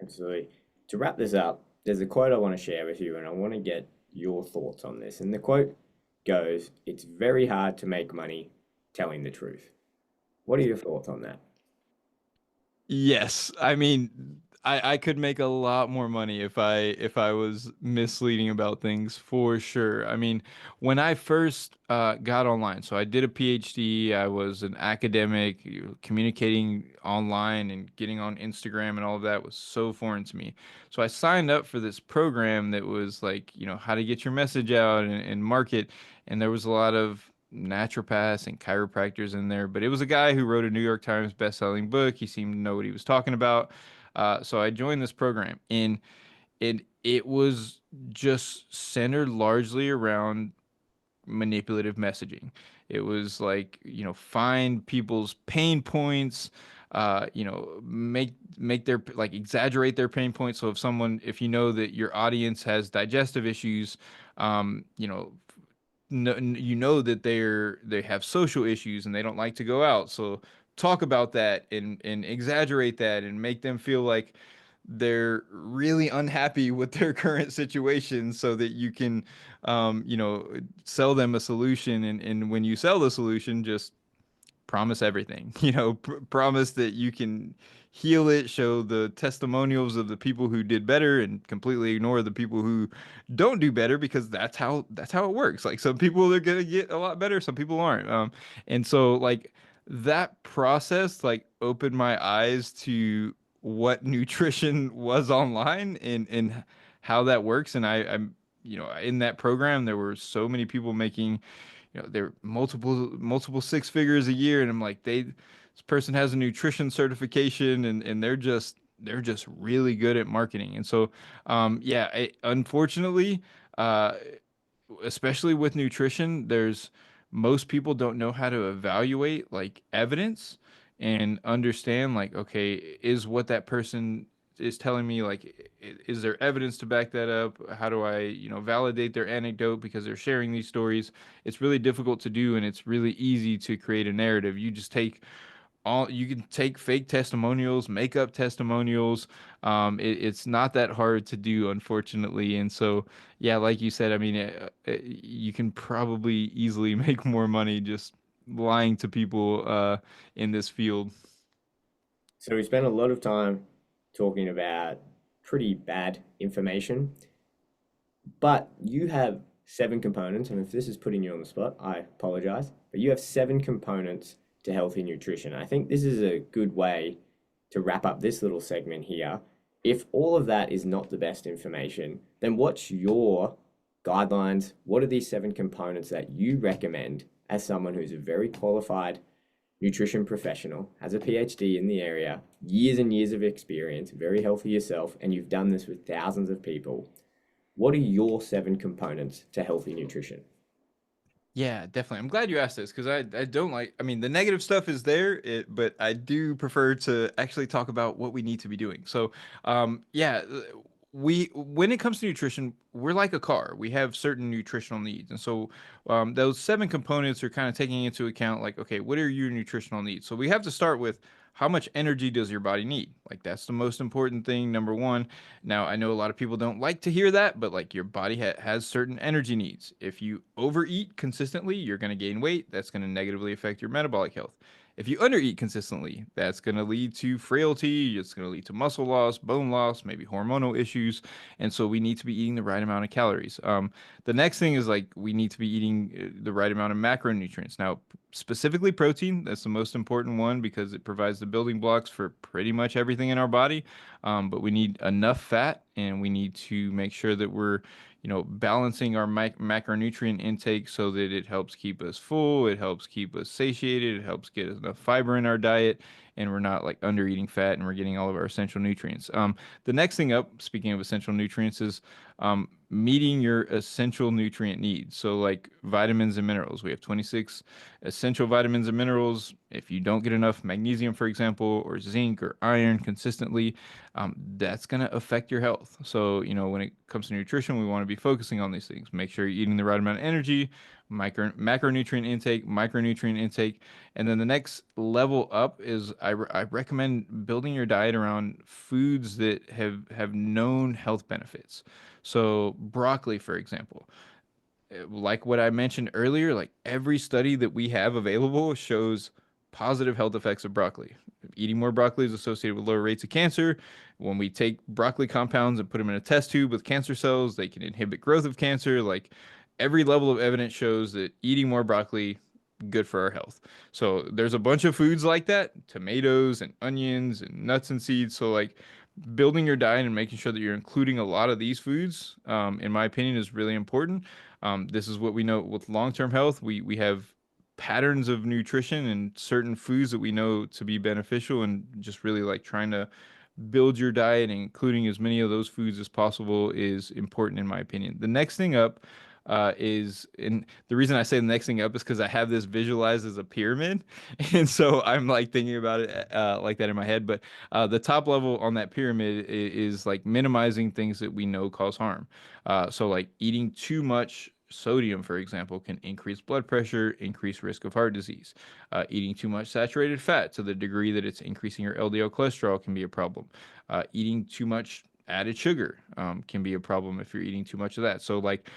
Speaker 1: Absolutely. To wrap this up, there's a quote I want to share with you, and I want to get your thoughts on this. And the quote goes, "It's very hard to make money telling the truth." What are your thoughts on that?
Speaker 2: Yes, I mean, I could make a lot more money if I was misleading about things for sure. I mean, when I first got online, so I did a PhD, I was an academic, communicating online and getting on Instagram and all of that was so foreign to me. So I signed up for this program that was like, how to get your message out and market, and there was a lot of naturopaths and chiropractors in there, but it was a guy who wrote a New York Times best-selling book. He seemed to know what he was talking about. So I joined this program, and it was just centered largely around manipulative messaging. It was like, find people's pain points, make their like exaggerate their pain points. So if you know that your audience has digestive issues, um, you know, that they have social issues and they don't like to go out. So talk about that and exaggerate that and make them feel like they're really unhappy with their current situation so that you can sell them a solution, and when you sell the solution, just promise everything. Promise that you can heal it, show the testimonials of the people who did better, and completely ignore the people who don't do better, because that's how it works. Like, some people are gonna get a lot better, some people aren't. And so, like, that process like opened my eyes to what nutrition was online, and how that works. And I'm in that program there were so many people making, they're multiple six figures a year, and I'm like, this person has a nutrition certification, and they're just really good at marketing. And so, yeah, unfortunately, uh, especially with nutrition, there's most people don't know how to evaluate like evidence and understand, like, okay, is what that person is telling me, like, is there evidence to back that up? How do I, validate their anecdote because they're sharing these stories? It's really difficult to do, and it's really easy to create a narrative. You can take fake testimonials, make up testimonials. It's not that hard to do, unfortunately. And so, yeah, like you said, I mean, you can probably easily make more money just lying to people in this field.
Speaker 1: So we spent a lot of time talking about pretty bad information, but you have seven components, and if this is putting you on the spot, I apologize, but you have seven components to healthy nutrition. I think this is a good way to wrap up this little segment here. If all of that is not the best information, then what's your guidelines? What are these seven components that you recommend as someone who's a very qualified nutrition professional, has a PhD in the area, years and years of experience, very healthy yourself, and you've done this with thousands of people? What are your seven components to healthy nutrition?
Speaker 2: Yeah, definitely. I'm glad you asked this, because I don't like, I mean, the negative stuff is there, but I do prefer to actually talk about what we need to be doing. So, yeah, when it comes to nutrition, we're like a car. We have certain nutritional needs. And so, those seven components are kind of taking into account, like, okay, what are your nutritional needs? So we have to start with, how much energy does your body need? Like, that's the most important thing, number one. Now, I know a lot of people don't like to hear that, but like, your body has certain energy needs. If you overeat consistently, you're going to gain weight. That's going to negatively affect your metabolic health. If you undereat consistently, that's going to lead to frailty. It's going to lead to muscle loss, bone loss, maybe hormonal issues. And so we need to be eating the right amount of calories. The next thing is, like, we need to be eating the right amount of macronutrients. Now, specifically protein, that's the most important one, because it provides the building blocks for pretty much everything in our body. But we need enough fat, and we need to make sure that we're, balancing our macronutrient intake so that it helps keep us full, it helps keep us satiated, it helps get us enough fiber in our diet, and we're not like under eating fat, and we're getting all of our essential nutrients. The next thing up, speaking of essential nutrients, is meeting your essential nutrient needs. So, like, vitamins and minerals, we have 26 essential vitamins and minerals. If you don't get enough magnesium, for example, or zinc or iron consistently, that's going to affect your health. So, when it comes to nutrition, we want to be focusing on these things. Make sure you're eating the right amount of energy, macronutrient intake, micronutrient intake. And then the next level up is, I recommend building your diet around foods that have known health benefits. So, broccoli, for example, like what I mentioned earlier, like, every study that we have available shows positive health effects of broccoli. Eating more broccoli is associated with lower rates of cancer. When we take broccoli compounds and put them in a test tube with cancer cells, they can inhibit growth of cancer. Like every level of evidence shows that eating more broccoli good for our health. So there's a bunch of foods like that, tomatoes and onions and nuts and seeds. So like building your diet and making sure that you're including a lot of these foods, in my opinion, is really important. This is what we know with long-term health. We have patterns of nutrition and certain foods that we know to be beneficial, and just really like trying to build your diet and including as many of those foods as possible is important in my opinion. The next thing up is, and the reason I say the next thing up is because I have this visualized as a pyramid, and so I'm like thinking about it like that in my head. But the top level on that pyramid is like minimizing things that we know cause harm. So like eating too much sodium, for example, can increase blood pressure, increase risk of heart disease. Eating too much saturated fat to the degree that it's increasing your LDL cholesterol can be a problem. Eating too much added sugar can be a problem if you're eating too much of that. So like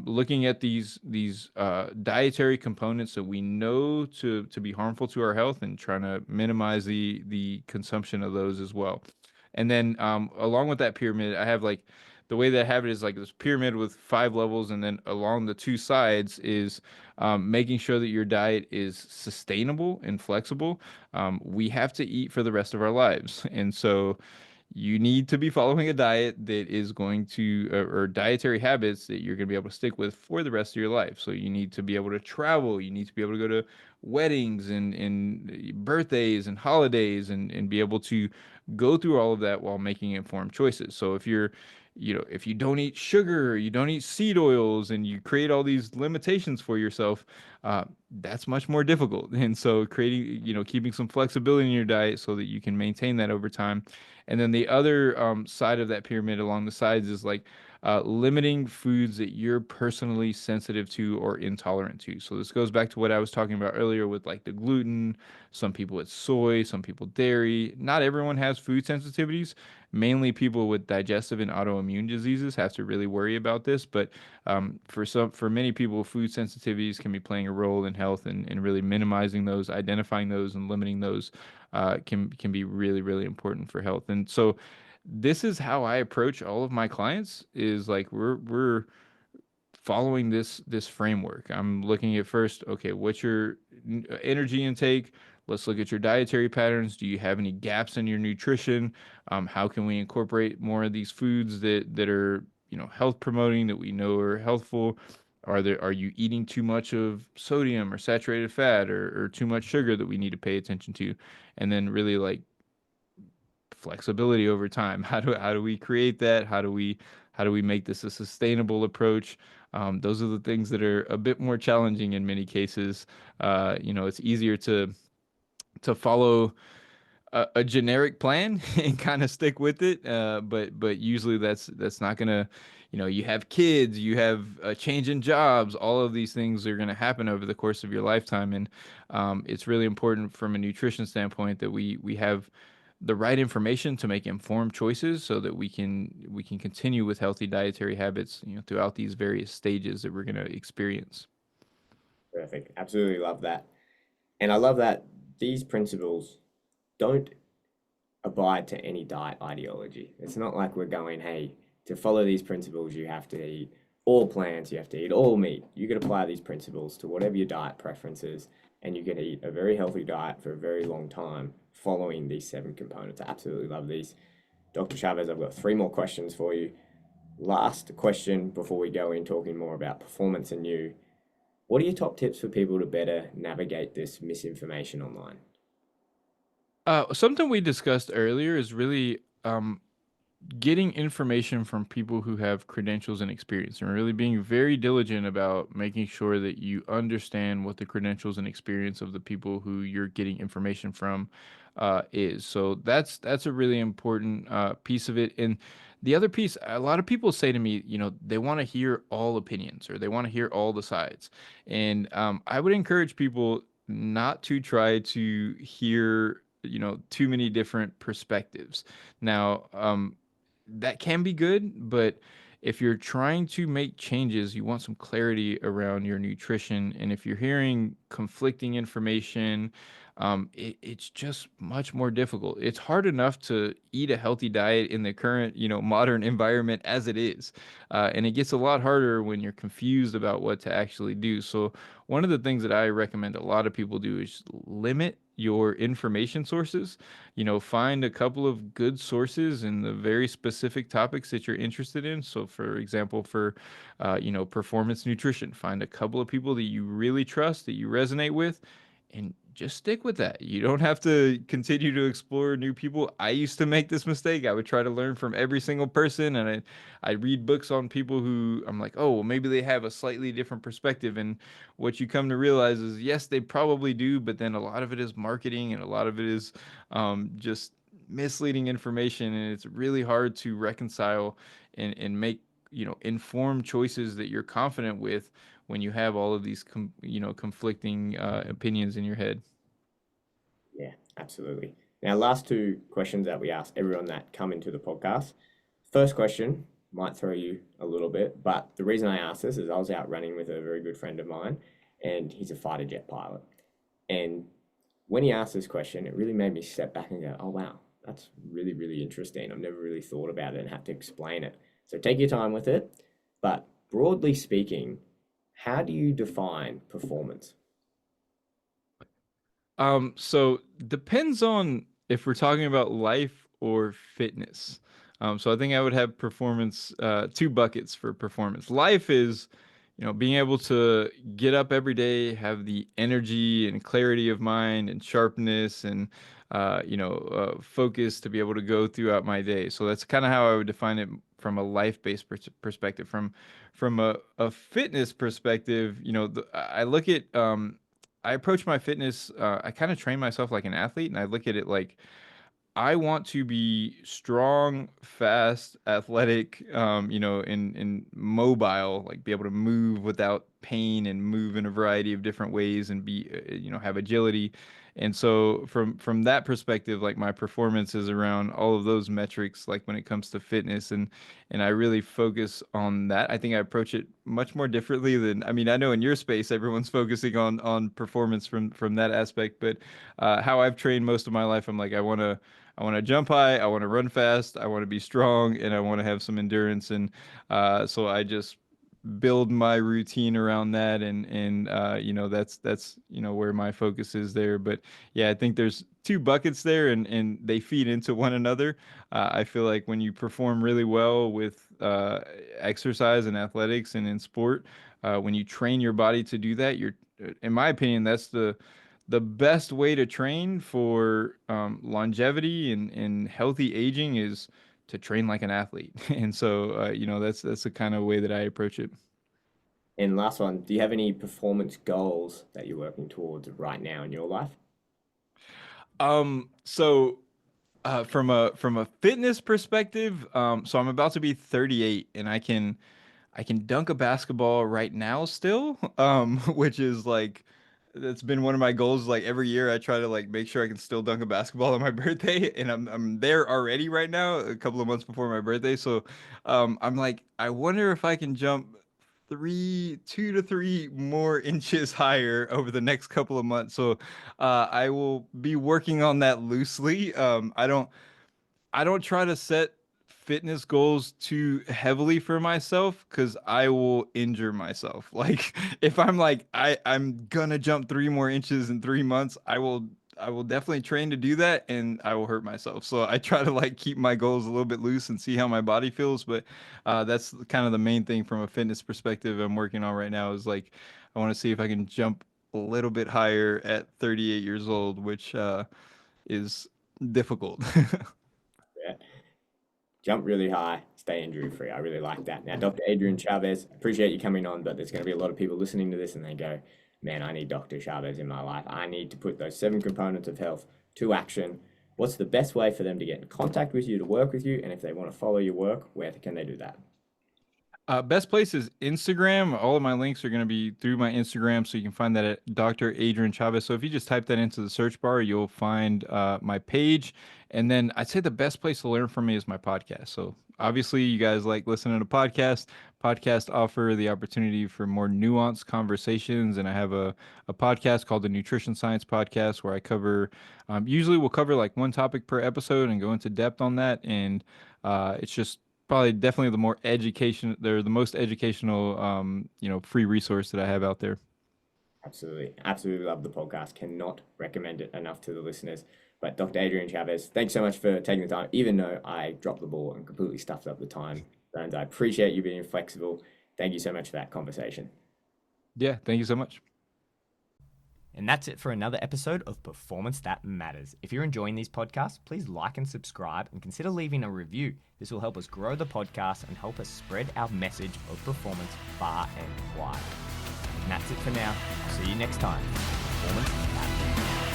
Speaker 2: looking at these dietary components that we know to be harmful to our health and trying to minimize the consumption of those as well. And then along with that pyramid, I have like the way that I have it is like this pyramid with 5 levels, and then along the two sides is making sure that your diet is sustainable and flexible. We have to eat for the rest of our lives, and so you need to be following a diet that is going to, or dietary habits that you're going to be able to stick with for the rest of your life. So you need to be able to travel. You need to be able to go to weddings and birthdays and holidays and be able to go through all of that while making informed choices. So if you're, if you don't eat sugar, you don't eat seed oils, and you create all these limitations for yourself, that's much more difficult. And so creating, keeping some flexibility in your diet so that you can maintain that over time. And then the other side of that pyramid along the sides is like limiting foods that you're personally sensitive to or intolerant to. So this goes back to what I was talking about earlier with like the gluten. Some people it's soy, some people dairy. Not everyone has food sensitivities. Mainly people with digestive and autoimmune diseases have to really worry about this. But for many people, food sensitivities can be playing a role in health, and really minimizing those, identifying those, and limiting those can be really, really important for health. And so this is how I approach all of my clients is like we're following this framework. I'm looking at first, okay, what's your energy intake? Let's look at your dietary patterns. Do you have any gaps in your nutrition? How can we incorporate more of these foods that are, health promoting, that we know are healthful? Are you eating too much of sodium or saturated fat, or too much sugar that we need to pay attention to? And then really like flexibility over time. How do we create that? How do we make this a sustainable approach? Those are the things that are a bit more challenging in many cases. It's easier to follow a generic plan and kind of stick with it. But usually that's not gonna, you have kids, you have a change in jobs, all of these things are gonna happen over the course of your lifetime, and it's really important from a nutrition standpoint that we have the right information to make informed choices so that we can continue with healthy dietary habits, throughout these various stages that we're gonna experience.
Speaker 1: Perfect. Absolutely love that. And I love that these principles don't abide to any diet ideology. It's not like we're going, hey, to follow these principles, you have to eat all plants, you have to eat all meat. You can apply these principles to whatever your diet preference is, and you can eat a very healthy diet for a very long time following these 7 components. I absolutely love these. Dr. Chavez, I've got 3 more questions for you. Last question before we go in talking more about performance and you. What are your top tips for people to better navigate this misinformation online?
Speaker 2: Something we discussed earlier is really getting information from people who have credentials and experience, and really being very diligent about making sure that you understand what the credentials and experience of the people who you're getting information from is. So that's a really important piece of it. And the other piece, a lot of people say to me, they want to hear all opinions, or they want to hear all the sides. And I would encourage people not to try to hear, too many different perspectives. Now, that can be good, but if you're trying to make changes, you want some clarity around your nutrition. And if you're hearing conflicting information, it's just much more difficult. It's hard enough to eat a healthy diet in the current, modern environment as it is. And it gets a lot harder when you're confused about what to actually do. So one of the things that I recommend a lot of people do is limit your information sources. Find a couple of good sources in the very specific topics that you're interested in. So, for example, for performance nutrition, find a couple of people that you really trust, that you resonate with, and just stick with that. You don't have to continue to explore new people. I used to make this mistake. I would try to learn from every single person, and I read books on people who I'm like, oh, well, maybe they have a slightly different perspective. And what you come to realize is, yes, they probably do, but then a lot of it is marketing, and a lot of it is just misleading information, and it's really hard to reconcile and make informed choices that you're confident with when you have all of these conflicting opinions in your head.
Speaker 1: Yeah, absolutely. Now, last two questions that we ask everyone that come into the podcast. First question might throw you a little bit, but the reason I asked this is I was out running with a very good friend of mine, and he's a fighter jet pilot. And when he asked this question, it really made me step back and go, oh, wow, that's really, really interesting. I've never really thought about it and had to explain it. So take your time with it. But broadly speaking, how do you define performance?
Speaker 2: So depends on if we're talking about life or fitness. So I think I would have performance, two buckets for performance. Life is, being able to get up every day, have the energy and clarity of mind and sharpness and, focus to be able to go throughout my day. So that's kind of how I would define it from a life-based perspective. From a fitness perspective, I look at, I approach my fitness, I kind of train myself like an athlete, and I look at it like I want to be strong, fast, athletic, and mobile, like be able to move without pain and move in a variety of different ways and be, have agility. And so from that perspective, like my performance is around all of those metrics, like when it comes to fitness, and I really focus on that. I think I approach it much more differently than, I mean, I know in your space everyone's focusing on performance from that aspect, but how I've trained most of my life, I'm like I want to jump high, I want to run fast, I want to be strong, and I want to have some endurance. And so I just build my routine around that, and that's where my focus is there. But yeah, I think there's two buckets there, and they feed into one another. I feel like when you perform really well with exercise and athletics and in sport, when you train your body to do that, in my opinion, that's the best way to train for longevity and healthy aging is to train like an athlete. And so, that's the kind of way that I approach it.
Speaker 1: And last one, do you have any performance goals that you're working towards right now in your life?
Speaker 2: So from a fitness perspective, so I'm about to be 38, and I can dunk a basketball right now still, which is like that's been one of my goals. Like every year, I try to like make sure I can still dunk a basketball on my birthday, and I'm there already right now, a couple of months before my birthday. So, I'm like, I wonder if I can jump 2 to 3 more inches higher over the next couple of months. So, I will be working on that loosely. I don't try to set fitness goals too heavily for myself because I will injure myself. Like if I'm like I'm gonna jump 3 more inches in 3 months, I will definitely train to do that and I will hurt myself. So I try to like keep my goals a little bit loose and see how my body feels. But that's kind of the main thing from a fitness perspective I'm working on right now is like I want to see if I can jump a little bit higher at 38 years old, which is difficult.
Speaker 1: Yeah. Jump really high, stay injury free. I really like that. Now, Dr. Adrian Chavez, appreciate you coming on, but there's going to be a lot of people listening to this and they go, man, I need Dr. Chavez in my life. I need to put those 7 components of health to action. What's the best way for them to get in contact with you, to work with you? And if they want to follow your work, where can they do that?
Speaker 2: Best place is Instagram. All of my links are going to be through my Instagram, so you can find that at Dr. Adrian Chavez. So if you just type that into the search bar, you'll find my page, And then I'd say the best place to learn from me is my podcast. So obviously, you guys like listening to podcasts. Podcasts offer the opportunity for more nuanced conversations. And I have a podcast called the Nutrition Science Podcast where I cover, usually we'll cover like one topic per episode and go into depth on that. And it's just probably definitely they're the most educational, free resource that I have out there.
Speaker 1: Absolutely. Absolutely love the podcast. Cannot recommend it enough to the listeners. But Dr. Adrian Chavez, thanks so much for taking the time, even though I dropped the ball and completely stuffed up the time. And I appreciate you being flexible. Thank you so much for that conversation.
Speaker 2: Yeah, thank you so much.
Speaker 1: And that's it for another episode of Performance That Matters. If you're enjoying these podcasts, please like and subscribe and consider leaving a review. This will help us grow the podcast and help us spread our message of performance far and wide. And that's it for now. I'll see you next time. Performance That Matters.